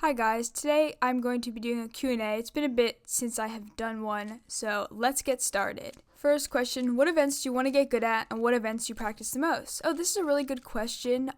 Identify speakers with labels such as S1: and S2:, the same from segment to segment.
S1: Hi guys, today I'm going to be doing a Q&A. It's been a bit since I have done one, so let's get started. First question, what events do you want to get good at and what events do you practice the most? Oh, this is a really good question.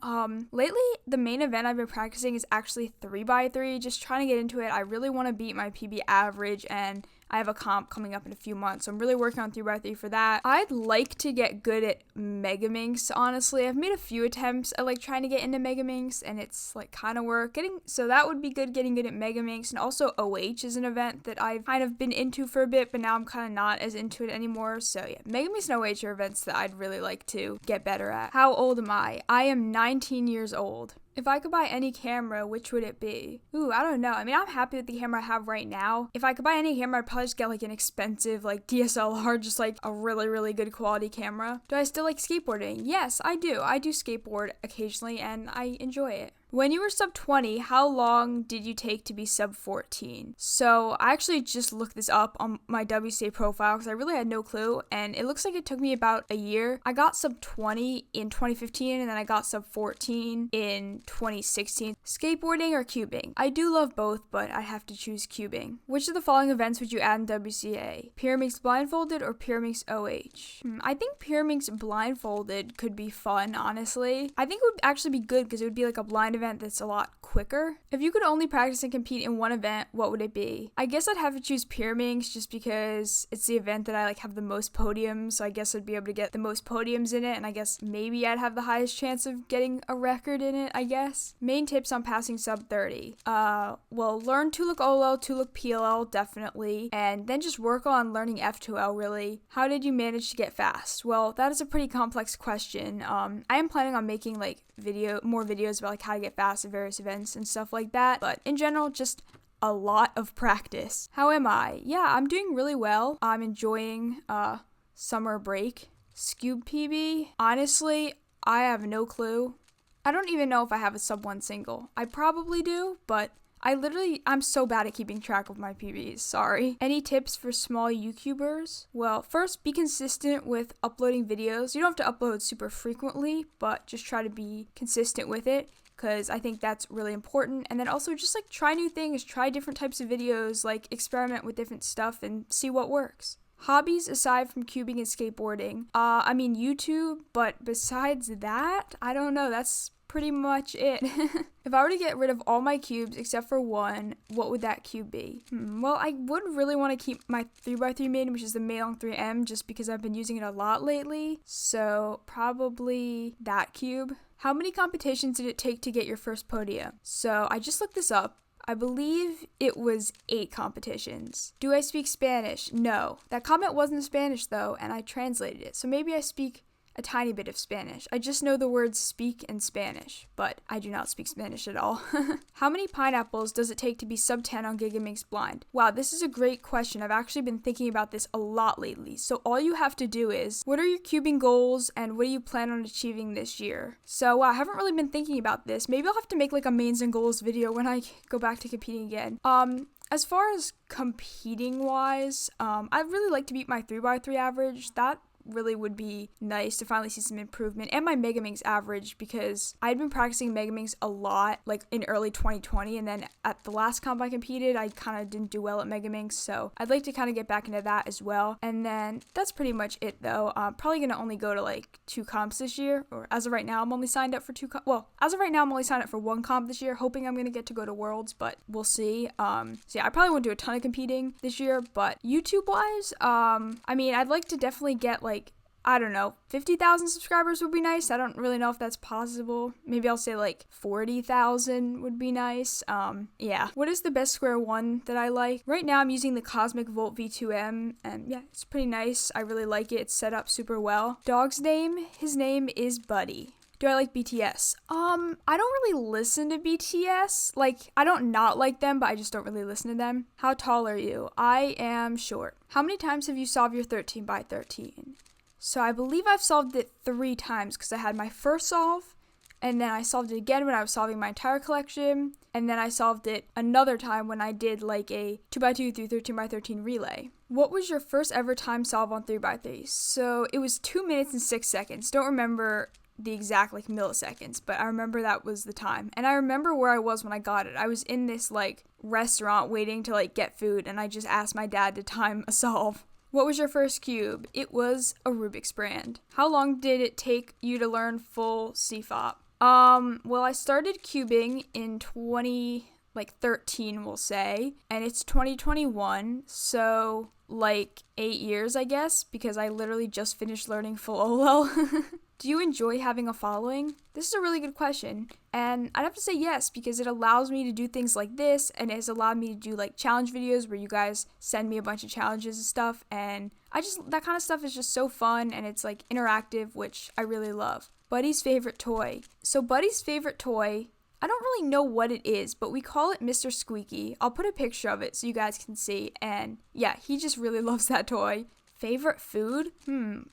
S1: Lately, the main event I've been practicing is actually 3x3, just trying to get into it. I really want to beat my PB average and I have a comp coming up in a few months, so I'm really working on 3x3 for that. I'd like to get good at Megaminx, honestly. I've made a few attempts at trying to get into Megaminx, and it's kind of work. So that would be good, getting good at Megaminx. And also OH is an event that I've kind of been into for a bit, but now I'm kind of not as into it anymore. So yeah, Megaminx and OH are events that I'd really like to get better at. How old am I? I am 19 years old. If I could buy any camera, which would it be? Ooh, I don't know. I mean, I'm happy with the camera I have right now. If I could buy any camera, I'd probably just get an expensive DSLR, just a really, really good quality camera. Do I still like skateboarding? Yes, I do. I do skateboard occasionally and I enjoy it. When you were sub 20, how long did you take to be sub 14? So I actually just looked this up on my WCA profile because I really had no clue, and it looks like it took me about a year. I got sub 20 in 2015 and then I got sub 14 in 2016. Skateboarding or cubing? I do love both, but I have to choose cubing. Which of the following events would you add in WCA? Pyraminx blindfolded or Pyraminx OH? I think Pyraminx blindfolded could be fun, honestly. I think it would actually be good because it would be a blind event that's a lot quicker. If you could only practice and compete in one event, what would it be? I guess I'd have to choose Pyraminx just because it's the event that I have the most podiums, so I guess I'd be able to get the most podiums in it, and I guess maybe I'd have the highest chance of getting a record in it, I guess. Main tips on passing sub 30. Well, learn 2-look OLL, 2-look PLL, definitely, and then just work on learning F2L, really. How did you manage to get fast? Well, that is a pretty complex question. I am planning on making more videos about how to get fast at various events and stuff like that, but in general, just a lot of practice. How am I? Yeah, I'm doing really well. I'm enjoying summer break. Scube PB? Honestly, I have no clue. I don't even know if I have a sub 1 single. I probably do, but I'm so bad at keeping track of my PBs, sorry. Any tips for small YouTubers? Well, first, be consistent with uploading videos. You don't have to upload super frequently, but just try to be consistent with it, because I think that's really important. And then also just try new things, try different types of videos, experiment with different stuff and see what works. Hobbies aside from cubing and skateboarding? YouTube, but besides that, I don't know, that's pretty much it. If I were to get rid of all my cubes except for one, what would that cube be? Well, I would really want to keep my 3x3 main, which is the Meilong 3M, just because I've been using it a lot lately. So probably that cube. How many competitions did it take to get your first podium? So I just looked this up. I believe it was 8 competitions. Do I speak Spanish? No. That comment wasn't in Spanish though, and I translated it. So maybe I speak a tiny bit of Spanish. I just know the words speak and Spanish, but I do not speak Spanish at all. How many pineapples does it take to be sub 10 on Gigaminx blind? Wow, this is a great question. I've actually been thinking about this a lot lately. So all you have to do is, what are your cubing goals and what do you plan on achieving this year? So wow, I haven't really been thinking about this. Maybe I'll have to make a mains and goals video when I go back to competing again. As far as competing wise, I'd really like to beat my 3x3 average. That really would be nice to finally see some improvement, and my Megaminx average, because I'd been practicing Megaminx a lot in early 2020, and then at the last comp I competed I kind of didn't do well at Megaminx, so I'd like to kind of get back into that as well. And then that's pretty much it though. I'm probably gonna only go to 2 comps this year, or as of right now I'm only signed up for 2 as of right now I'm only signed up for 1 comp this year, hoping I'm gonna get to go to Worlds, but we'll see. So yeah, I probably won't do a ton of competing this year, but YouTube wise, I'd like to definitely get 50,000 subscribers would be nice. I don't really know if that's possible. Maybe I'll say 40,000 would be nice. Yeah. What is the best square one that I like? Right now I'm using the Cosmic Volt V2M, and yeah, it's pretty nice. I really like it. It's set up super well. Dog's name? His name is Buddy. Do I like BTS? I don't really listen to BTS. I don't not like them, but I just don't really listen to them. How tall are you? I am short. How many times have you solved your 13x13? So I believe I've solved it 3 times because I had my first solve, and then I solved it again when I was solving my entire collection, and then I solved it another time when I did a 2x2 through 13x13 relay. What was your first ever time solve on 3x3? So it was 2 minutes and 6 seconds. Don't remember the exact like milliseconds, but I remember that was the time. And I remember where I was when I got it. I was in this like restaurant waiting to like get food, and I just asked my dad to time a solve. What was your first cube? It was a Rubik's brand. How long did it take you to learn full CFOP? Well, I started cubing in 2013, we'll say, and it's 2021, so like 8 years, I guess, because I literally just finished learning full OLL. Do you enjoy having a following? This is a really good question, and I'd have to say yes, because it allows me to do things like this, and it has allowed me to do like challenge videos where you guys send me a bunch of challenges and stuff, and that kind of stuff is just so fun, and it's like interactive, which I really love. Buddy's favorite toy. So Buddy's favorite toy, I don't really know what it is, but we call it Mr. Squeaky. I'll put a picture of it so you guys can see, and yeah, he just really loves that toy. Favorite food?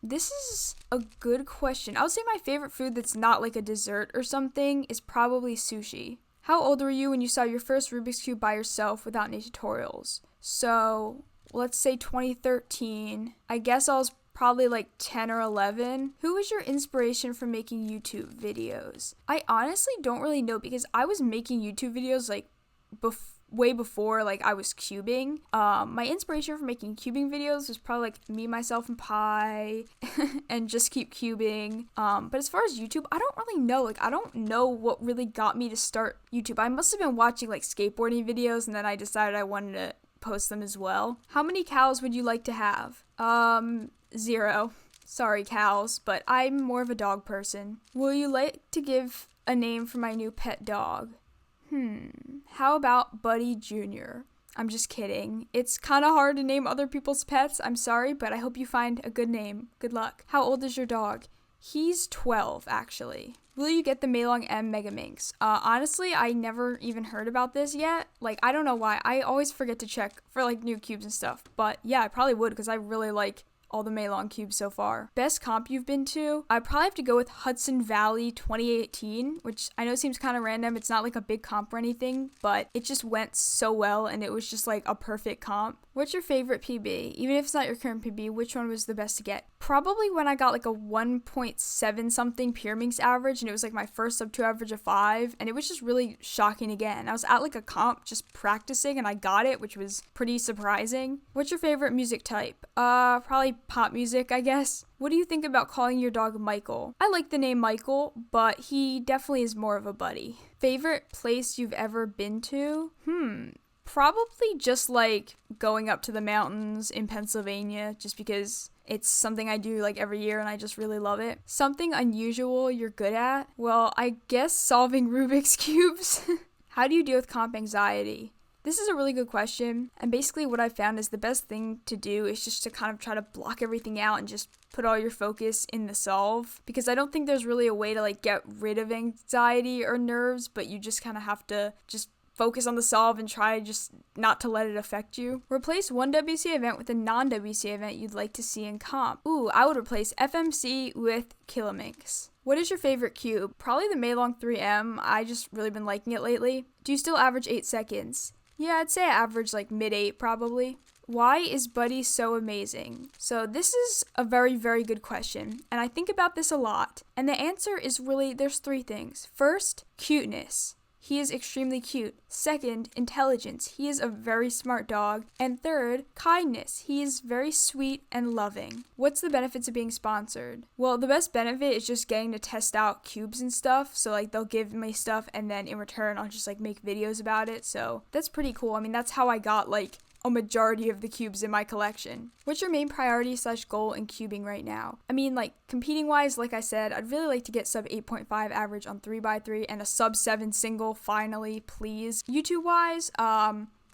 S1: This is a good question. I would say my favorite food that's not like a dessert or something is probably sushi. How old were you when you saw your first Rubik's Cube by yourself without any tutorials? So, let's say 2013. I guess I was probably like 10 or 11. Who was your inspiration for making YouTube videos? I honestly don't really know, because I was making YouTube videos like way before like I was cubing. My inspiration for making cubing videos was probably like Me, Myself, and Pi and just keep cubing. But as far as YouTube, I don't really know. Like, I don't know what really got me to start YouTube. I must have been watching like skateboarding videos, and then I decided I wanted to post them as well. How many cows would you like to have? 0. Sorry, cows, but I'm more of a dog person. Will you like to give a name for my new pet dog? How about Buddy Jr.? I'm just kidding. It's kind of hard to name other people's pets. I'm sorry, but I hope you find a good name. Good luck. How old is your dog? He's 12, actually. Will you get the Meilong M Mega Minx? Honestly, I never even heard about this yet. Like, I don't know why. I always forget to check for, like, new cubes and stuff. But, yeah, I probably would, because I really like all the Meilong cubes so far. Best comp you've been to? I'd probably have to go with Hudson Valley 2018, which I know seems kind of random. It's not like a big comp or anything, but it just went so well, and it was just like a perfect comp. What's your favorite PB? Even if it's not your current PB, which one was the best to get? Probably when I got like a 1.7 something Pyraminx average, and it was like my first sub 2 average of 5, and it was just really shocking again. I was at like a comp just practicing, and I got it, which was pretty surprising. What's your favorite music type? Probably pop music, I guess. What do you think about calling your dog Michael? I like the name Michael, but he definitely is more of a buddy. Favorite place you've ever been to? Probably just like going up to the mountains in Pennsylvania, just because it's something I do like every year and I just really love it. Something unusual you're good at? Well, I guess solving Rubik's Cubes. How do you deal with comp anxiety? This is a really good question, and basically what I found is the best thing to do is just to kind of try to block everything out and just put all your focus in the solve, because I don't think there's really a way to like get rid of anxiety or nerves, but you just kind of have to just focus on the solve and try just not to let it affect you. Replace one WC event with a non-WC event you'd like to see in comp. Ooh, I would replace FMC with Kilominx. What is your favorite cube? Probably the Meilong 3M. I just really been liking it lately. Do you still average 8 seconds? Yeah, I'd say I average like mid-8 probably. Why is Buddy so amazing? So this is a very, very good question, and I think about this a lot. And the answer is really, there's 3 things. First, cuteness. He is extremely cute. Second, intelligence. He is a very smart dog. And third, kindness. He is very sweet and loving. What's the benefits of being sponsored? Well, the best benefit is just getting to test out cubes and stuff. So like they'll give me stuff, and then in return I'll just like make videos about it. So that's pretty cool. I mean, that's how I got like a majority of the cubes in my collection. What's your main priority / goal in cubing right now? I mean, like, competing wise, like I said, I'd really like to get sub 8.5 average on 3x3 and a sub 7 single finally, please. YouTube wise,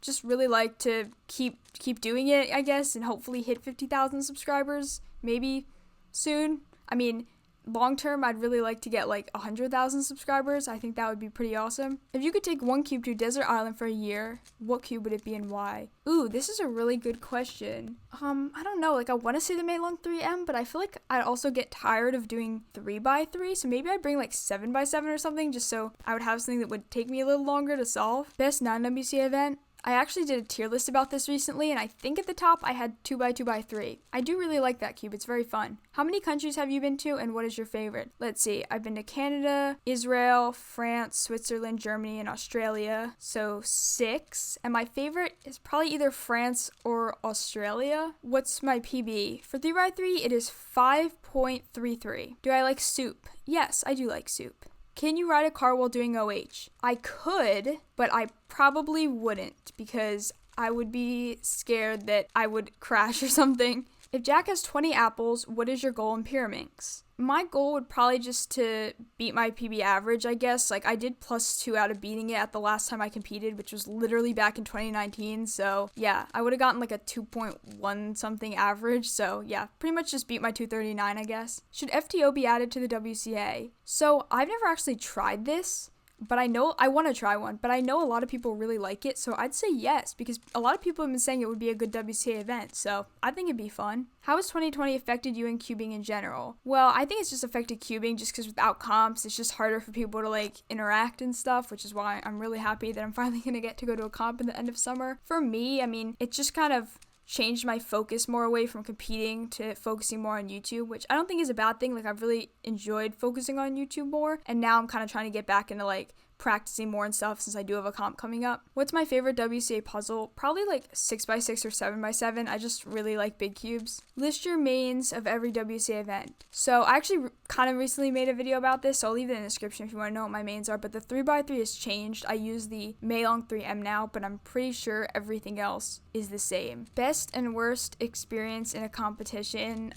S1: just really like to keep doing it, I guess, and hopefully hit 50,000 subscribers maybe soon. I mean, long term, I'd really like to get like 100,000 subscribers. I think that would be pretty awesome. If you could take one cube to a desert island for a year, what cube would it be and why? Ooh, this is a really good question. I don't know, like I want to say the Meilong 3M, but I feel like I'd also get tired of doing 3x3, so maybe I'd bring like 7x7 or something, just so I would have something that would take me a little longer to solve. Best non-WC event? I actually did a tier list about this recently, and I think at the top I had 2x2x3. I do really like that cube. It's very fun. How many countries have you been to, and what is your favorite? Let's see. I've been to Canada, Israel, France, Switzerland, Germany, and Australia. So 6. And my favorite is probably either France or Australia. What's my PB? For 3x3, it is 5.33. Do I like soup? Yes, I do like soup. Can you ride a car while doing OH? I could, but I probably wouldn't because I would be scared that I would crash or something. If Jack has 20 apples, what is your goal in Pyraminx? My goal would probably just to beat my PB average, I guess. Like, I did +2 out of beating it at the last time I competed, which was literally back in 2019. So, yeah, I would have gotten like a 2.1 something average. So, yeah, pretty much just beat my 239, I guess. Should FTO be added to the WCA? So, I've never actually tried this. But I know I want to try one, but I know a lot of people really like it, so I'd say yes, because a lot of people have been saying it would be a good WCA event, so I think it'd be fun. How has 2020 affected you in cubing in general? Well, I think it's just affected cubing just because without comps, it's just harder for people to like interact and stuff, which is why I'm really happy that I'm finally going to get to go to a comp in the end of summer. For me, I mean, it just kind of changed my focus more away from competing to focusing more on YouTube, which I don't think is a bad thing. Like, I've really enjoyed focusing on YouTube more, and now I'm kind of trying to get back into like practicing more and stuff since I do have a comp coming up. What's my favorite WCA puzzle? Probably like 6x6 or 7x7. I just really like big cubes. List your mains of every WCA event. So I actually kind of recently made a video about this, so I'll leave it in the description if you want to know what my mains are, but the 3x3 has changed. I use the Maylong 3M now, but I'm pretty sure everything else is the same. Best and worst experience in a competition.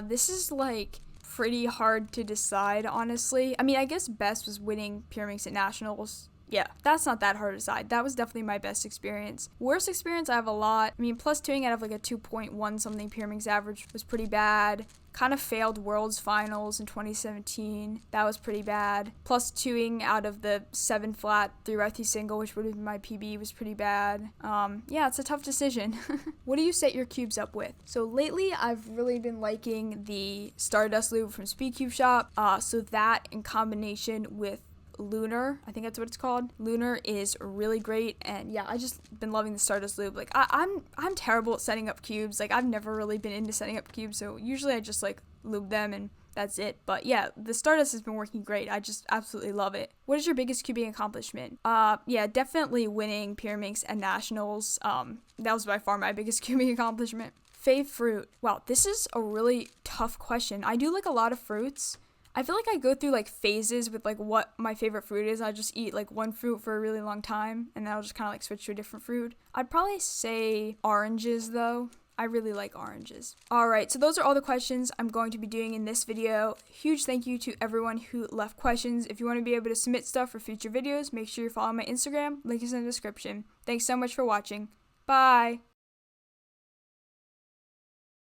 S1: This is like pretty hard to decide, honestly. I mean, I guess best was winning Pyraminx at Nationals. Yeah, that's not that hard to decide. That was definitely my best experience. Worst experience, I have a lot. I mean, +2ing out of like a 2.1 something Pyraminx average was pretty bad. Kind of failed Worlds Finals in 2017. That was pretty bad. +2ing out of the 7 flat 3x3 single, which would have been my PB, was pretty bad. Yeah, it's a tough decision. What do you set your cubes up with? So lately, I've really been liking the Stardust Lube from Speed Cube Shop. So that in combination with Lunar, I think that's what it's called. Lunar is really great, and yeah, I just been loving the Stardust Lube. Like, I'm terrible at setting up cubes. Like, I've never really been into setting up cubes, so usually I just like lube them and that's it. But yeah, the Stardust has been working great. I just absolutely love it. What is your biggest cubing accomplishment? Yeah, definitely winning Pyraminx and Nationals. That was by far my biggest cubing accomplishment. Fave fruit. Wow, this is a really tough question. I do like a lot of fruits. I feel like I go through like phases with like what my favorite fruit is. I just eat like one fruit for a really long time and then I'll just kind of like switch to a different fruit. I'd probably say oranges though. I really like oranges. Alright, so those are all the questions I'm going to be doing in this video. Huge thank you to everyone who left questions. If you want to be able to submit stuff for future videos, make sure you follow my Instagram. Link is in the description. Thanks so much for watching. Bye!